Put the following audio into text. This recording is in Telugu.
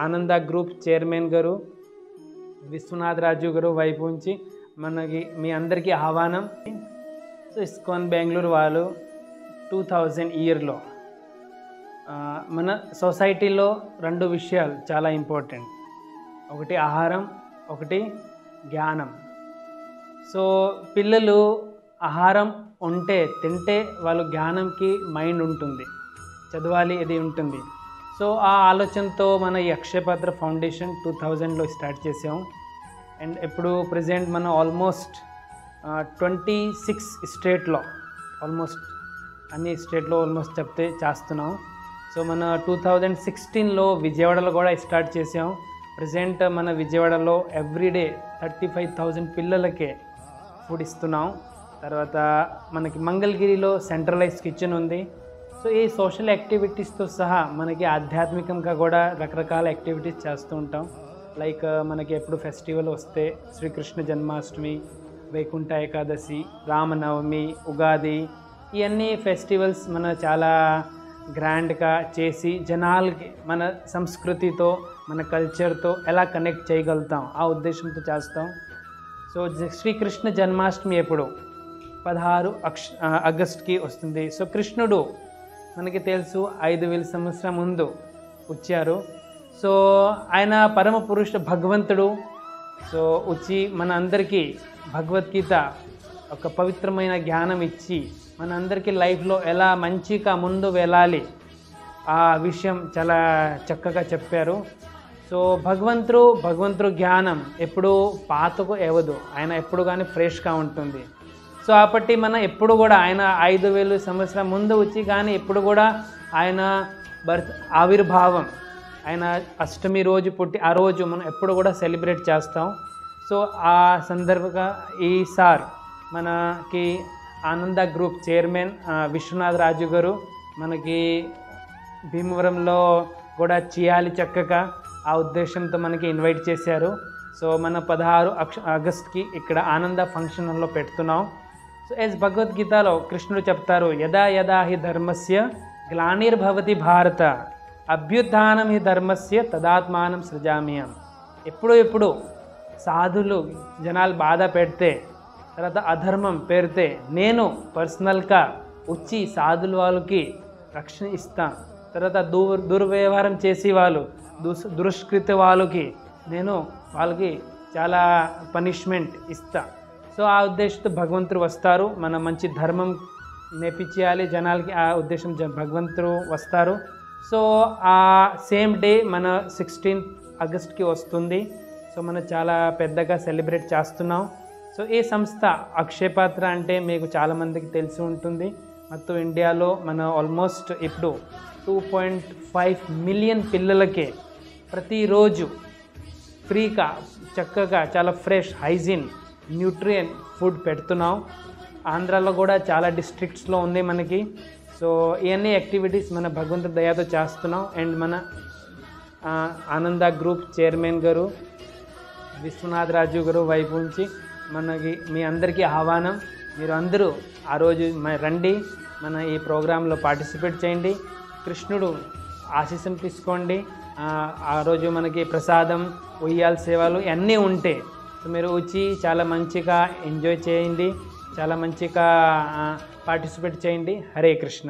ఆనంద గ్రూప్ చైర్మన్ గారు విశ్వనాథ్ రాజు గారు వైపు నుంచి మనకి మీ అందరికీ ఆహ్వానం. సో ఇస్కాన్ బెంగళూరు వాళ్ళు 2000 ఇయర్లో మన సొసైటీలో 2 విషయాలు చాలా ఇంపార్టెంట్. ఒకటి ఆహారం, ఒకటి జ్ఞానం. సో పిల్లలు ఆహారం తింటే వాళ్ళు జ్ఞానంకి మైండ్ ఉంటుంది, చదవాలి ఇది ఉంటుంది. సో ఆ ఆలోచనతో మన ఈ అక్షయపాత్ర ఫౌండేషన్ 2000లో స్టార్ట్ చేసాం. అండ్ ఇప్పుడు ప్రజెంట్ మనం ఆల్మోస్ట్ 26 స్టేట్లో ఆల్మోస్ట్ అన్ని స్టేట్లో చేస్తున్నాం. సో మన 2016లో విజయవాడలో కూడా స్టార్ట్ చేసాం. ప్రజెంట్ మన విజయవాడలో ఎవ్రీడే 35,000 పిల్లలకే ఫుడ్ ఇస్తున్నాం. తర్వాత మనకి మంగళగిరిలో సెంట్రలైజ్ కిచెన్ ఉంది. సో ఈ సోషల్ యాక్టివిటీస్తో సహా మనకి ఆధ్యాత్మికంగా కూడా రకరకాల యాక్టివిటీస్ చేస్తూ ఉంటాం. లైక్ మనకి ఎప్పుడు ఫెస్టివల్ వస్తే శ్రీకృష్ణ జన్మాష్టమి, వైకుంఠ ఏకాదశి, రామనవమి, ఉగాది, ఇవన్నీ ఫెస్టివల్స్ మన చాలా గ్రాండ్గా చేసి జనాలకి మన సంస్కృతితో మన కల్చర్తో ఎలా కనెక్ట్ చేయగలుగుతాం ఆ ఉద్దేశంతో చేస్తాం. సో శ్రీకృష్ణ జన్మాష్టమి ఎప్పుడు 16 ఆగస్టుకి వస్తుంది. సో కృష్ణుడు మనకి తెలుసు 5000 సంవత్సరం ముందు వచ్చారు. సో ఆయన పరమ పురుష భగవంతుడు. సో వచ్చి మన అందరికీ భగవద్గీత ఒక పవిత్రమైన జ్ఞానం ఇచ్చి మన అందరికీ లైఫ్లో ఎలా మంచిగా ముందు వెళ్ళాలి ఆ విషయం చాలా చక్కగా చెప్పారు. సో భగవంతుడు జ్ఞానం ఎప్పుడు పాతకు అవ్వదు, ఆయన ఎప్పుడు కానీ ఫ్రెష్గా ఉంటుంది. సో కాబట్టి మనం ఎప్పుడు కూడా ఆయన 5000 సంవత్సరం ముందు వచ్చి కానీ ఎప్పుడు కూడా ఆయన ఆవిర్భావం, ఆయన అష్టమి రోజు పుట్టి ఆ రోజు మనం ఎప్పుడు కూడా సెలబ్రేట్ చేస్తాం. సో ఆ సందర్భంగా ఈసారి మనకి ఆనంద గ్రూప్ చైర్మన్ విశ్వనాథ్ రాజు గారు మనకి భీమవరంలో కూడా చేయాలి చక్కగా ఆ ఉద్దేశంతో మనకి ఇన్వైట్ చేశారు. సో మన 16 ఆగస్టుకి ఇక్కడ ఆనంద ఫంక్షన్ హాల్లో పెడుతున్నాం. సో యాజ్ భగవద్గీతలో కృష్ణుడు చెప్తారు, యదా యదా హి ధర్మస్య గ్లానిర్భవతి భారత అభ్యుత్థానం హి ధర్మస్య తదాత్మానం సృజామ్యం. ఎప్పుడు సాధులు జనాలు బాధ పెడితే, తర్వాత అధర్మం పెడితే నేను పర్సనల్గా వచ్చి సాధుల వాళ్ళకి రక్షణ ఇస్తాను. తర్వాత దుర్వ్యవహారం చేసి వాళ్ళు దుష్కృత వాళ్ళకి నేను వాళ్ళకి చాలా పనిష్మెంట్ ఇస్తా. సో ఆ ఉద్దేశంతో భగవంతుడు వస్తారు, మన మంచి ధర్మం నేర్పించాలి జనాలకి, ఆ ఉద్దేశం భగవంతుడు వస్తారు. సో ఆ సేమ్ డే మన 16 ఆగస్టుకి వస్తుంది. సో మనం చాలా పెద్దగా సెలబ్రేట్ చేస్తున్నాం. సో ఈ సంస్థ అక్షయపాత్ర అంటే మీకు చాలామందికి తెలిసి ఉంటుంది. మొత్తం ఇండియాలో మన ఆల్మోస్ట్ ఇప్పుడు 2.5 మిలియన్ పిల్లలకే ప్రతిరోజు ఫ్రీగా చక్కగా చాలా ఫ్రెష్ హైజీన్ న్యూట్రియన్ ఫుడ్ పెడుతున్నాం. ఆంధ్రాలో కూడా చాలా డిస్ట్రిక్ట్స్లో ఉంది మనకి. సో ఇవన్నీ యాక్టివిటీస్ మన భగవంతుడి దయతో చేస్తున్నాం. అండ్ మన ఆనంద గ్రూప్ చైర్మన్ గారు విశ్వనాథ్ రాజు గారు వైపు నుంచి మనకి మీ అందరికీ ఆహ్వానం. మీరు అందరూ ఆ రోజు రండి, మన ఈ ప్రోగ్రాంలో పార్టిసిపేట్ చేయండి, కృష్ణుడు ఆశీస్సులు తీసుకోండి. ఆ రోజు మనకి ప్రసాదం, ఉయ్యాల సేవలు అన్నీ ఉంటాయి. సో మీరు వచ్చి చాలా మంచిగా ఎంజాయ్ చేయండి, చాలా మంచిగా పార్టిసిపేట్ చేయండి. హరే కృష్ణ.